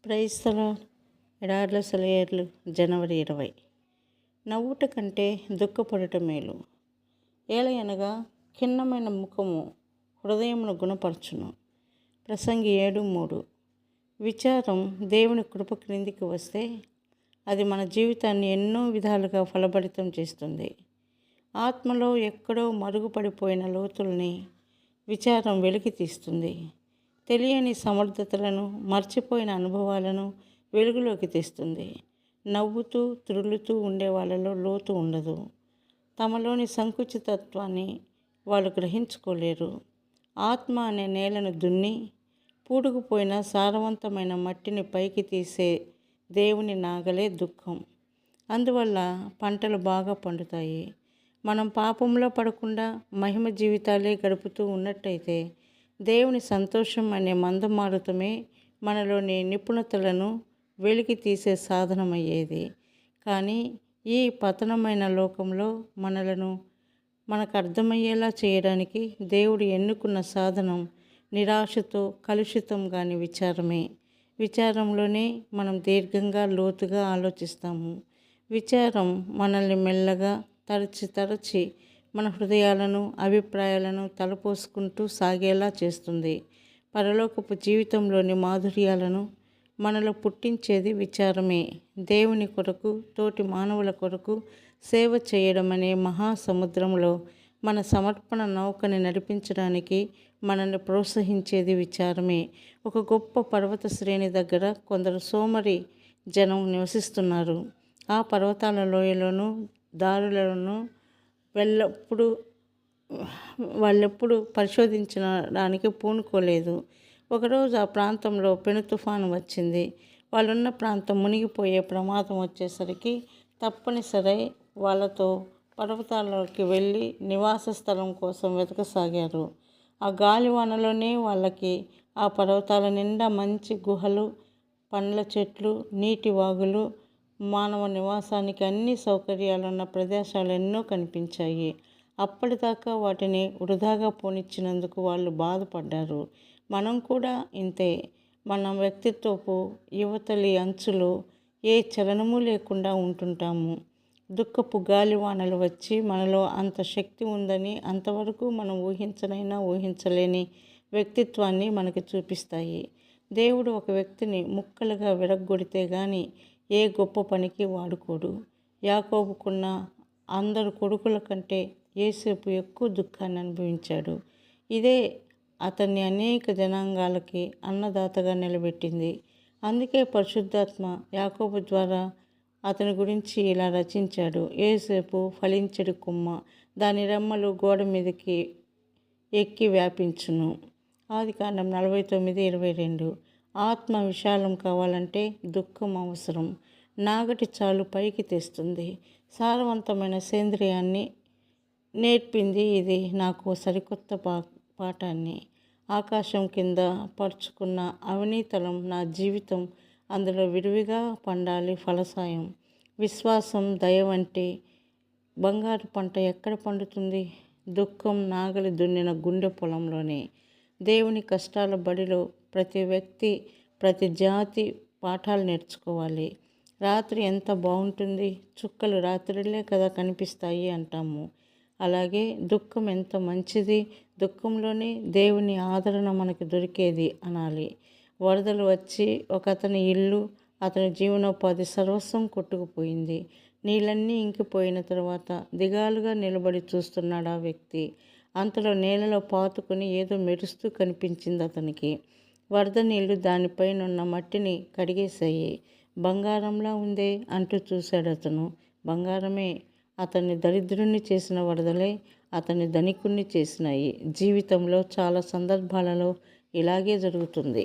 క్రైస్తవ ఎడార్ల సెలయేర్లు జనవరి 20. నవ్వుట కంటే దుఃఖపడుట మేలు. ఏలయనగా ఖిన్నమైన ముఖము హృదయమును గుణపరచును. ప్రసంగి 7:3. విచారం దేవుని కృప క్రిందికి వస్తే అది మన జీవితాన్ని ఎన్నో విధాలుగా ఫలభరితం చేస్తుంది. ఆత్మలో ఎక్కడో మరుగుపడిపోయిన లోతుల్ని విచారం వెలికి తీస్తుంది. తెలియని సమర్థతలను, మర్చిపోయిన అనుభవాలను వెలుగులోకి తెస్తుంది. నవ్వుతూ త్రుళ్ళుతూ ఉండే వాళ్ళలో లోతు ఉండదు. తమలోని సంకుచితత్వాన్ని వాళ్ళు గ్రహించుకోలేరు. ఆత్మ అనే నేలను దున్ని పూడుకుపోయిన సారవంతమైన మట్టిని పైకి తీసే దేవుని నాగలే దుఃఖం. అందువల్ల పంటలు బాగా పండుతాయి. మనం పాపంలో పడకుండా మహిమ జీవితాలే గడుపుతూ ఉన్నట్టయితే దేవుని సంతోషం అనే మందమారుతమే మనలోని నిపుణతలను వెలికి తీసే సాధనమయ్యేది. కానీ ఈ పతనమైన లోకంలో మనకు అర్థమయ్యేలా చేయడానికి దేవుడు ఎన్నుకున్న సాధనం నిరాశతో కలుషితం కాని విచారమే. విచారంలోనే మనం దీర్ఘంగా లోతుగా ఆలోచిస్తాము. విచారం మనల్ని మెల్లగా తరచి మన హృదయాలను, అభిప్రాయాలను తలపోసుకుంటూ సాగేలా చేస్తుంది. పరలోకపు జీవితంలోని మాధుర్యాలను మనలో పుట్టించేది విచారమే. దేవుని కొరకు, తోటి మానవుల కొరకు సేవ చేయడం అనే మహాసముద్రంలో మన సమర్పణ నౌకని నడిపించడానికి మనల్ని ప్రోత్సహించేది విచారమే. ఒక గొప్ప పర్వత శ్రేణి దగ్గర కొందరు సోమరి జనం నివసిస్తున్నారు. ఆ పర్వతాల లోయలోనూ దారులను వాళ్ళెప్పుడు పరిశోధించడానికి పూనుకోలేదు. ఒకరోజు ఆ ప్రాంతంలో పెను తుఫాను వచ్చింది. వాళ్ళున్న ప్రాంతం మునిగిపోయే ప్రమాదం వచ్చేసరికి తప్పనిసరి వాళ్ళతో పర్వతాల్లోకి వెళ్ళి నివాస స్థలం కోసం వెతకసాగారు. ఆ గాలివానలోనే వాళ్ళకి ఆ పర్వతాల నిండా మంచి గుహలు, పండ్ల చెట్లు, నీటి వాగులు, మానవ నివాసానికి అన్ని సౌకర్యాలున్న ప్రదేశాలు ఎన్నో కనిపించాయి. అప్పటిదాకా వాటిని వృధాగా పోనిచ్చినందుకు వాళ్ళు బాధపడ్డారు. మనం కూడా ఇంతే. మన వ్యక్తిత్వపు యువతలి అంచులో ఏ చలనము లేకుండా ఉంటుంటాము. దుఃఖపు గాలివానలు వచ్చి మనలో అంత శక్తి ఉందని, అంతవరకు మనం ఊహించలేని వ్యక్తిత్వాన్ని మనకి చూపిస్తాయి. దేవుడు ఒక వ్యక్తిని ముక్కలుగా విరగ్గొడితే గాని ఏ గొప్ప పనికి వాడుకోడు. యాకోబుకున్న అందరు కొడుకుల కంటే యోసేపు ఎక్కువ దుఃఖాన్ని అనుభవించాడు. ఇదే అతన్ని అనేక జనాంగాలకి అన్నదాతగా నిలబెట్టింది. అందుకే పరిశుద్ధాత్మ యాకోబు ద్వారా అతని గురించి ఇలా రచించాడు. యోసేపు ఫలించెడు కొమ్మ, దాని రెమ్మలు గోడ మీదకి ఎక్కి వ్యాపించును. ఆదికాండం 49:22. ఆత్మ విశాలం కావాలంటే దుఃఖం అవసరం. నాగటి చాలు పైకి తెస్తుంది. సారవంతమైన సేంద్రియాన్ని నేర్పింది ఇది నాకు సరికొత్త పాఠాన్ని. ఆకాశం కింద పరుచుకున్న అవినీతలం నా జీవితం, అందులో విరివిగా పండాలి ఫలసాయం. విశ్వాసం, దయ వంటి బంగారు పంట ఎక్కడ పండుతుంది? దుఃఖం నాగలి దున్నిన గుండె పొలంలోనే. దేవుని కష్టాల బడిలో ప్రతి వ్యక్తి, ప్రతి జాతి పాఠాలు నేర్చుకోవాలి. రాత్రి ఎంత బాగుంటుంది, చుక్కలు రాత్రిలే కదా కనిపిస్తాయి అంటాము. అలాగే దుఃఖం ఎంత మంచిది, దుఃఖంలోనే దేవుని ఆదరణ మనకి దొరికేది అనాలి. వరదలు వచ్చి అతని ఇల్లు, అతని జీవనోపాధి సర్వస్వం కొట్టుకుపోయింది. నీళ్ళన్నీ ఇంకిపోయిన తర్వాత దిగాలుగా నిలబడి చూస్తున్నాడు ఆ వ్యక్తి. అంతలో నేలలో పాతుకుని ఏదో మెరుస్తూ కనిపించింది అతనికి. వరద నీళ్లు దానిపైనున్న మట్టిని కడిగేశాయి. బంగారంలా ఉందే అంటూ చూశాడు అతను. బంగారమే. అతన్ని దరిద్రుణ్ణి చేసిన వరదలే అతన్ని ధనికుణ్ణి చేసినాయి. జీవితంలో చాలా సందర్భాలలో ఇలాగే జరుగుతుంది.